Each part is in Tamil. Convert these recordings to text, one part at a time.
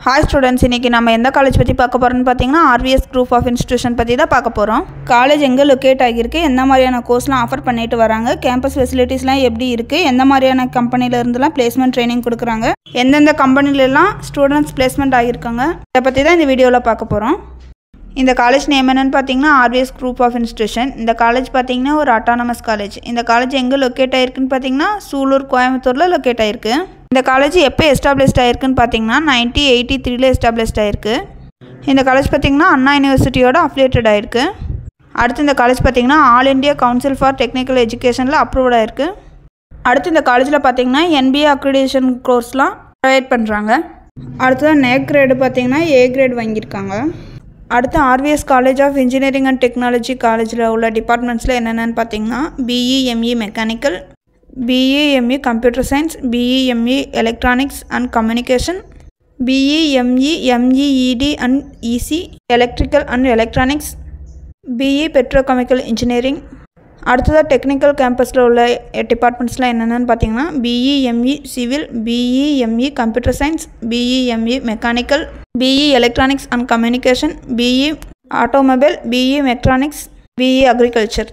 Hi students, இன்னைக்கு நம்ம எந்த காலேஜ் பத்தி பார்க்க போறோம்னு பாத்தீங்கன்னா RVS Group of Institution பத்தி தான் பார்க்க போறோம். காலேஜ் எங்க லொகேட் ஆகிருக்கு, என்ன மாதிரியான கோர்ஸ்லாம் ஆஃபர் பண்ணிட்டு வராங்க, கேம்பஸ் ஃபெசிலிட்டிஸ்லாம் எப்படி இருக்கு, எந்த மாதிரியான கம்பெனில இருந்துலாம் பிளேஸ்மென்ட் ட்ரெய்னிங் கொடுக்கறாங்க, எந்தெந்த கம்பெனில எல்லாம் ஸ்டூடண்ட்ஸ் பிளேஸ்மென்ட் ஆகிருக்காங்க, இத பத்தி தான் இந்த வீடியோல பார்க்க போறோம். இந்த காலேஜ் நேம் என்னன்னு பாத்தீங்கன்னா RVS Group of Institution. இந்த காலேஜ் பாத்தீங்கன்னா ஒரு அட்டானமஸ் காலேஜ். இந்த காலேஜ் எங்க லொகேட் ஆயிருக்குன்னு பாத்தீங்கன்னா சூலூர் கோயம்புத்தூர்ல லொகேட் ஆயிருக்கு. இந்த காலேஜ் எப்போ எஸ்டாப்லிஷ்ட் ஆயிருக்குன்னு பார்த்தீங்கன்னா 1983ல எஸ்டாப்லிஷ்ட் ஆயிருக்கு. இந்த காலேஜ் பார்த்தீங்கன்னா அண்ணா யூனிவர்சிட்டியோட அஃபிலியேட்டட் ஆயிருக்கு. அடுத்து இந்த காலேஜ் பார்த்தீங்கன்னா All India Council for Technical எஜுகேஷனில் அப்ரூவ்ட் ஆயிருக்கு. அடுத்து இந்த காலேஜில் பார்த்தீங்கன்னா NBA அக்ரிடேஷன் கோர்ஸ்லாம் ப்ரொவைட் பண்ணுறாங்க. அடுத்தது நேக் கிரேடு பார்த்தீங்கன்னா A கிரேட் வாங்கியிருக்காங்க. அடுத்து RVS college of engineering and technology காலேஜில் உள்ள டிபார்ட்மெண்ட்ஸில் என்னென்னு பார்த்தீங்கன்னா BE ME mechanical, BE ME Computer Science, BE ME Electronics and Communication, BE ME MEED and EC Electrical and Electronics, BE Petrochemical Engineering. அடுத்தது டெக்னிக்கல் கேம்பஸில் உள்ள டிபார்ட்மெண்ட்ஸ்லாம் என்னென்னு பார்த்தீங்கன்னா BE ME Civil, BE ME Computer Science, BE ME Mechanical, BE Electronics and Communication, BE Automobile, BE Mechatronics, BE Agriculture.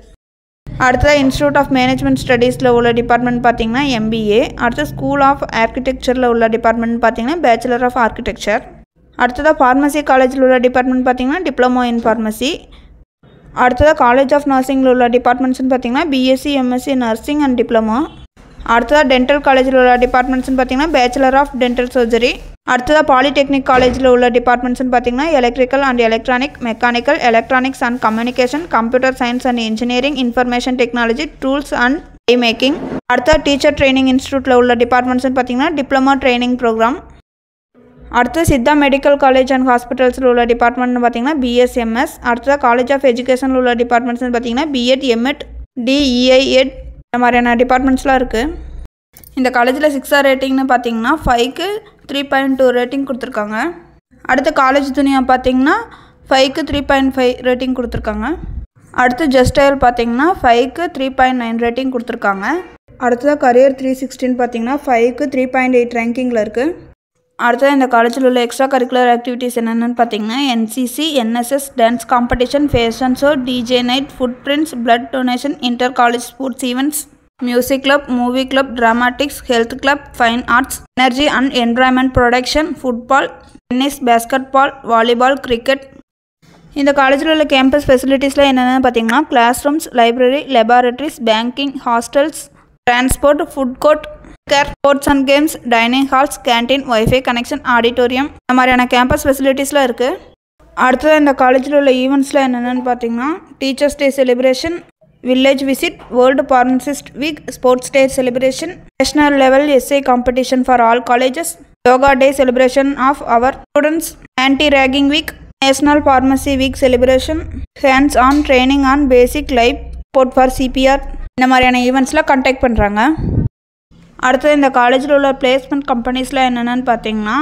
அடுத்த இன்ஸ்டியூட் ஆஃப் மேனேஜ்மெண்ட் ஸ்டடீஸில் உள்ள டிபார்ட்மெண்ட் பார்த்தீங்கன்னா MBA. அடுத்த ஸ்கூல் ஆஃப் ஆர்கிடெக்சரில் உள்ள டிபார்ட்மெண்ட் பார்த்தீங்கன்னா பேச்சுலர் ஆஃப் ஆர்கிடெக்சர். அடுத்ததாக ஃபார்மசி காலேஜில் உள்ள டிபார்ட்மெண்ட் பார்த்தீங்கன்னா டிப்ளமோ இன் ஃபார்மசி. அடுத்ததாக காலேஜ் ஆஃப் நர்சிங்கில் உள்ள டிபார்ட்மெண்ட்ஸ்னு பார்த்தீங்கன்னா BSc MSc nursing and diploma. அடுத்ததாக டென்டல் காலேஜில் உள்ள டிபார்ட்மெண்ட்ஸ்னு பார்த்தீங்கன்னா பேச்சுலர் ஆஃப் டென்டல் சர்ஜரி. அடுத்ததாக பாலிடெக்னிக் காலேஜில் உள்ள டிபார்ட்மெண்ட்ஸ்னு பார்த்தீங்கன்னா electrical and electronic, mechanical, electronics and communication, computer science and engineering, information technology, tools and die making. அடுத்த டீச்சர் ட்ரைனிங் இன்ஸ்டியூட்டில் உள்ள டிபார்ட்மெண்ட்ஸ்னு பார்த்தீங்கன்னா டிப்ளமோ ட்ரைனிங் ப்ரோக்ராம். அடுத்து சித்தா மெடிக்கல் காலேஜ் அண்ட் ஹாஸ்பிட்டல்ஸில் உள்ள டிபார்ட்மெண்ட்னு பார்த்தீங்கன்னா BSMS. அடுத்ததாக காலேஜ் ஆஃப் எஜுகேஷனில் உள்ள டிபார்ட்மெண்ட்ஸ்னு பார்த்தீங்கன்னா B.Ed, M.Ed, DEIEd இந்த மாதிரியான டிபார்ட்மெண்ட்ஸ்லாம் இருக்குது. இந்த காலேஜில் 6 ரேட்டிங்னு பார்த்தீங்கன்னா 5க்கு 3.2 ரேட்டிங் கொடுத்துருக்காங்க. அடுத்து காலேஜ் துனியா பார்த்தீங்கன்னா 5க்கு 3.5 ரேட்டிங் கொடுத்துருக்காங்க. அடுத்து ஜஸ்டைல் பார்த்தீங்கன்னா 5க்கு 3.9 ரேட்டிங் கொடுத்துருக்காங்க. அடுத்ததாக கரியர் 360 பார்த்தீங்கன்னா 5க்கு 3.8 ரேங்கிங்கில் இருக்குது. அடுத்தது இந்த காலேஜில் உள்ள எக்ஸ்ட்ரா கரிக்குலர் ஆக்டிவிட்டீஸ் என்னென்னு பார்த்தீங்கன்னா NCC, NSS, dance competition, fashion show, DJ night, footprints, blood donation, inter college sports events, music club, movie club, dramatics, health club, fine arts, energy and environment protection, football, tennis, basketball, volleyball, cricket. இந்த காலேஜில் உள்ள கேம்பஸ் ஃபெசிலிட்டிஸில் என்னென்னு பார்த்தீங்கன்னா classrooms, library, laboratories, banking, hostels, transport, food court, care, sports and games, dining halls, canteen, wifi connection, auditorium இந்த மாதிரியான கேம்பஸ் ஃபெசிலிட்டிஸ்லாம் இருக்குது. அடுத்தது இந்த காலேஜில் உள்ள ஈவெண்ட்ஸில் என்னென்னு பார்த்தீங்கன்னா teachers day celebration, village visit, world pharmacist week, sports day celebration, national level essay competition for all colleges, yoga day celebration of our students, anti ragging week, national pharmacy week celebration, hands on training on basic life support for CPR இந்த மாதிரியான ஈவெண்ட்ஸ்லாம் கண்டக்ட் பண்ணுறாங்க. அடுத்தது இந்த காலேஜில் உள்ள பிளேஸ்மெண்ட் கம்பெனிஸில் என்னென்னு பார்த்தீங்கன்னா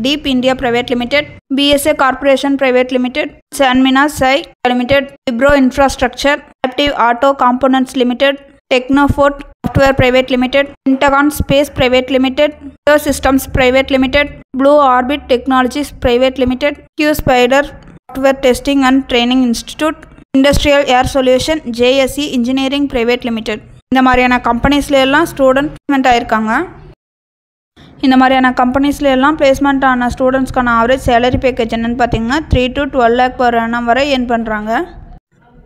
deep India private limited, BSA corporation private limited, Sanmina சை limited, Wipro infrastructure, active auto components limited, Technofort software private limited, இன்டகான் space private limited, pure systems private limited, blue orbit technologies private limited, Q spider software testing and training institute, industrial air solution, JSE engineering private limited இந்த மாதிரியான கம்பெனிஸ்ல எல்லாம் ஸ்டூடெண்ட் பிளேஸ்மெண்ட் ஆயிருக்காங்க. இந்த மாதிரியான கம்பெனிஸ்ல எல்லாம் பிளேஸ்மெண்ட் ஆன ஸ்டூடெண்ட்ஸ்க்கான ஆவரேஜ் சேலரி பேக்கேஜ் என்னன்னு பார்த்தீங்கன்னா 3 to 12 lakh per annum வரை ஏர்ன் பண்ணுறாங்க.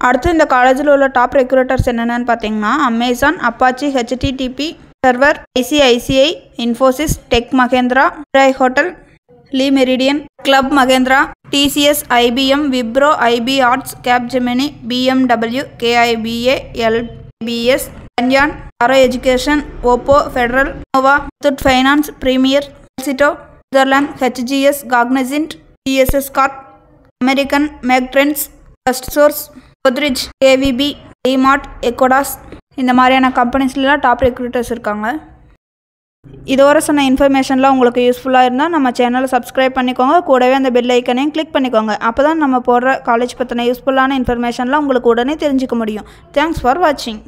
அடுத்து இந்த காலேஜில் உள்ள டாப் ரெக்ரூட்டர்ஸ் என்னென்னு பார்த்தீங்கன்னா Amazon, Apache, HTTP server, ICICI, Infosys, tech Mahindra, tri hotel, Le Meridien, club Mahindra, TCS, IBM, Wipro, IB arts, Capgemini, BMW, KIBA, LBS, Banyan, Taro Education, Oppo, Federal, Nova, Muthoot Finance, Premier, Cito, Sutherland, HGS, Cognizant, TSS Corp, American, Megtrends, First Source, Godrej, AVB, DMart, Ecodas இந்த மாதிரியான கம்பெனிஸ்லாம் டாப் ரெக்ரூட்டர்ஸ் இருக்காங்க. இதுவரை சொன்ன இன்ஃபர்மேஷன்லாம் உங்களுக்கு யூஸ்ஃபுல்லாக இருந்தால் நம்ம சேனலை சப்ஸ்கிரைப் பண்ணிக்கோங்க, கூடவே அந்த பெல் ஐக்கனையும் கிளிக் பண்ணிக்கோங்க. அப்போ தான் நம்ம போடுற காலேஜ் பற்றின யூஸ்ஃபுல்லான இன்ஃபர்மேஷன்லாம் உங்களுக்கு உடனே தெரிஞ்சுக்க முடியும். தேங்க்ஸ் ஃபார் வாட்சிங்.